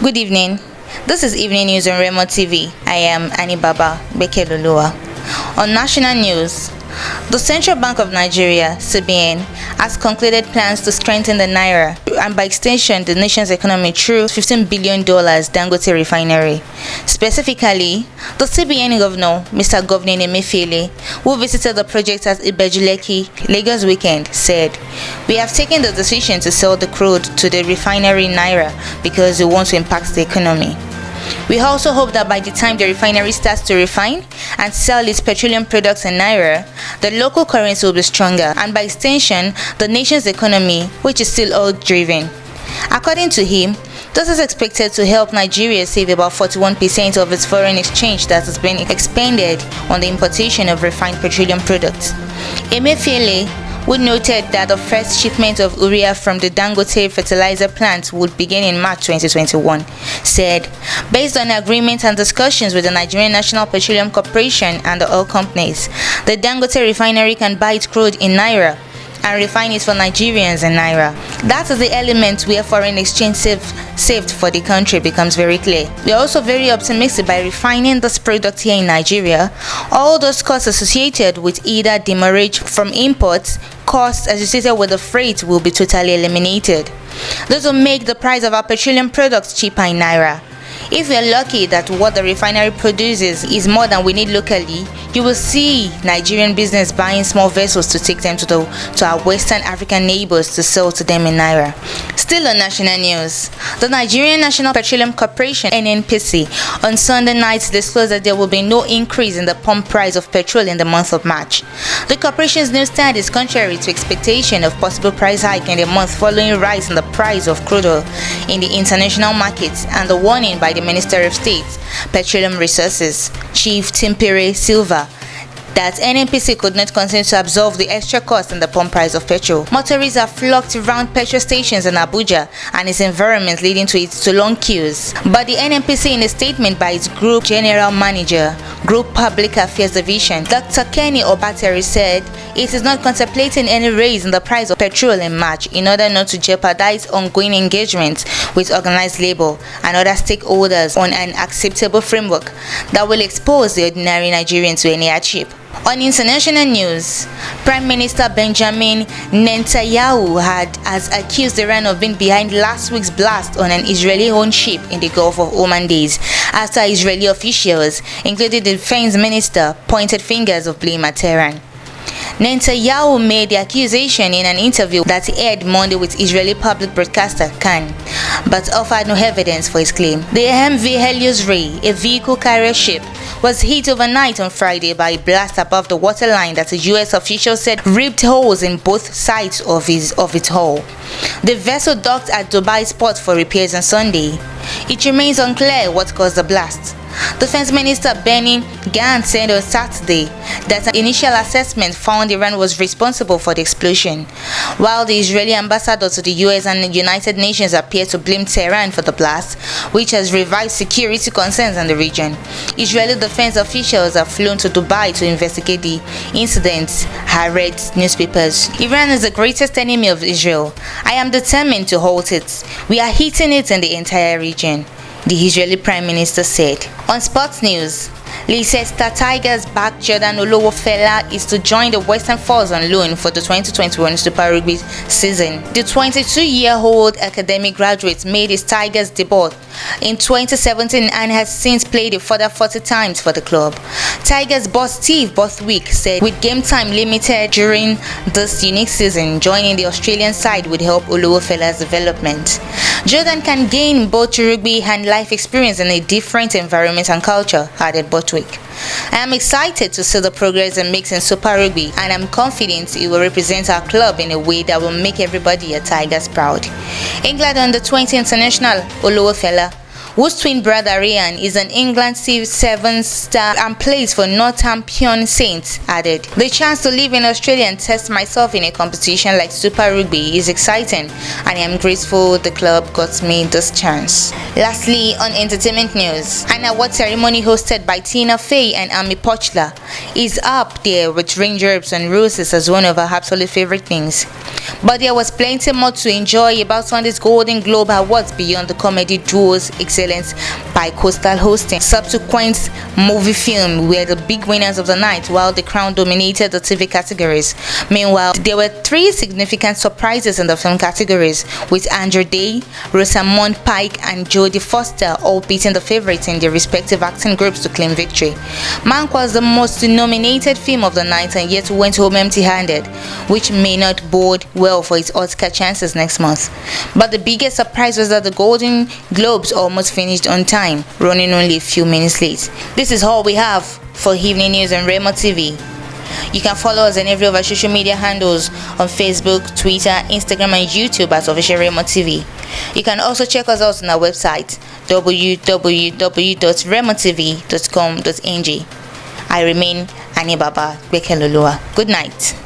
Good evening. This is Evening News on Remo TV. I am Annie Baba Bekelulua. On national news, the Central Bank of Nigeria, CBN, has concluded plans to strengthen the naira and by extension the nation's economy through $15 billion Dangote refinery. Specifically, the CBN governor, Mr. Governor Emefiele, who visited the project at Ibejuleki, Lagos weekend, said, "We have taken the decision to sell the crude to the refinery in naira because we want to impact the economy. We also hope that by the time the refinery starts to refine and sell its petroleum products in naira, the local currency will be stronger and by extension, the nation's economy, which is still oil-driven." According to him, this is expected to help Nigeria save about 41% of its foreign exchange that has been expended on the importation of refined petroleum products. Emefiele, who noted that the first shipment of urea from the Dangote fertilizer plant would begin in March 2021, said, "Based on agreements and discussions with the Nigerian National Petroleum Corporation and the oil companies, the Dangote refinery can buy its crude in naira and refine it for Nigerians in naira. That is the element where foreign exchange saved for the country becomes very clear. We are also very optimistic by refining this product here in Nigeria. All those costs associated with either demurrage from imports, costs associated with the freight will be totally eliminated. This will make the price of our petroleum products cheaper in naira. If we are lucky that what the refinery produces is more than we need locally, you will see Nigerian business buying small vessels to take them to our Western African neighbors to sell to them in naira." Still on national news, the Nigerian National Petroleum Corporation (NNPC) on Sunday night disclosed that there will be no increase in the pump price of petrol in the month of March. The corporation's new stand is contrary to expectation of possible price hike in the month following rise in the price of crude oil in the international markets and the warning by the Minister of State, Petroleum Resources, Chief Timpere Silva, that NNPC could not continue to absorb the extra cost in the pump price of petrol. Motorists have flocked around petrol stations in Abuja and its environment, leading to long queues. But the NNPC, in a statement by its Group General Manager, Group Public Affairs Division, Dr. Kenny Obateri, said it is not contemplating any raise in the price of petrol in March in order not to jeopardize ongoing engagement with organized labor and other stakeholders on an acceptable framework that will expose the ordinary Nigerian to any hardship. On international news, Prime Minister Benjamin Netanyahu has accused Iran of being behind last week's blast on an Israeli-owned ship in the Gulf of Oman days after Israeli officials, including the defense minister, pointed fingers of blame at Tehran. Netanyahu made the accusation in an interview that he aired Monday with Israeli public broadcaster Kan, but offered no evidence for his claim. The MV Helios Ray, a vehicle carrier ship, was hit overnight on Friday by a blast above the waterline that a U.S. official said ripped holes in both sides of its hull. The vessel docked at Dubai's port for repairs on Sunday. It remains unclear what caused the blast. Defense Minister Benny Gantz said on Saturday that an initial assessment found Iran was responsible for the explosion, while the Israeli ambassador to the US and the United Nations appeared to blame Tehran for the blast, which has revived security concerns in the region. Israeli defense officials have flown to Dubai to investigate the incident, have read newspapers. "Iran is the greatest enemy of Israel. I am determined to halt it. We are hitting it in the entire region," the Israeli Prime Minister said. On sports news, Leicester Tigers back Jordan Olowofela is to join the Western Force on loan for the 2021 Super Rugby season. The 22-year-old academic graduate made his Tigers debut in 2017 and has since played a further 40 times for the club. Tigers boss Steve Borthwick said with game time limited during this unique season, joining the Australian side would help Olowofela's development. Jordan can gain both rugby and life experience in a different environment and culture, added Borthwick. "I am excited to see the progress he makes in Super Rugby and I'm confident he will represent our club in a way that will make everybody at Tigers proud." England under-20 international Olowofela, whose twin brother Ryan is an England Sevens star and plays for Northampton Saints, added, "The chance to live in Australia and test myself in a competition like Super Rugby is exciting and I am grateful the club got me this chance." Lastly, on entertainment news, an award ceremony hosted by Tina Fey and Amy Pochler is up there with raindrops and roses as one of her absolute favorite things. But there was plenty more to enjoy about Sunday's Golden Globe Awards beyond the comedy duo's excellence by Coastal hosting. Subsequent movie film were the big winners of the night, while The Crown dominated the TV categories. Meanwhile, there were three significant surprises in the film categories, with Andrew Day, Rosamund Pike, and Jodie Foster all beating the favorites in their respective acting groups to claim victory. Mank was the most nominated film of the night and yet went home empty-handed, which may not bode well for its Oscar chances next month. But the biggest surprise was that the Golden Globes almost finished on time, running only a few minutes late. This is all we have for evening news on Remo TV. You can follow us on every of our social media handles on Facebook, Twitter, Instagram, and YouTube at Official Remo TV. You can also check us out on our website www.remotv.com.ng. I remain Annie Baba Bekelolua. Good night.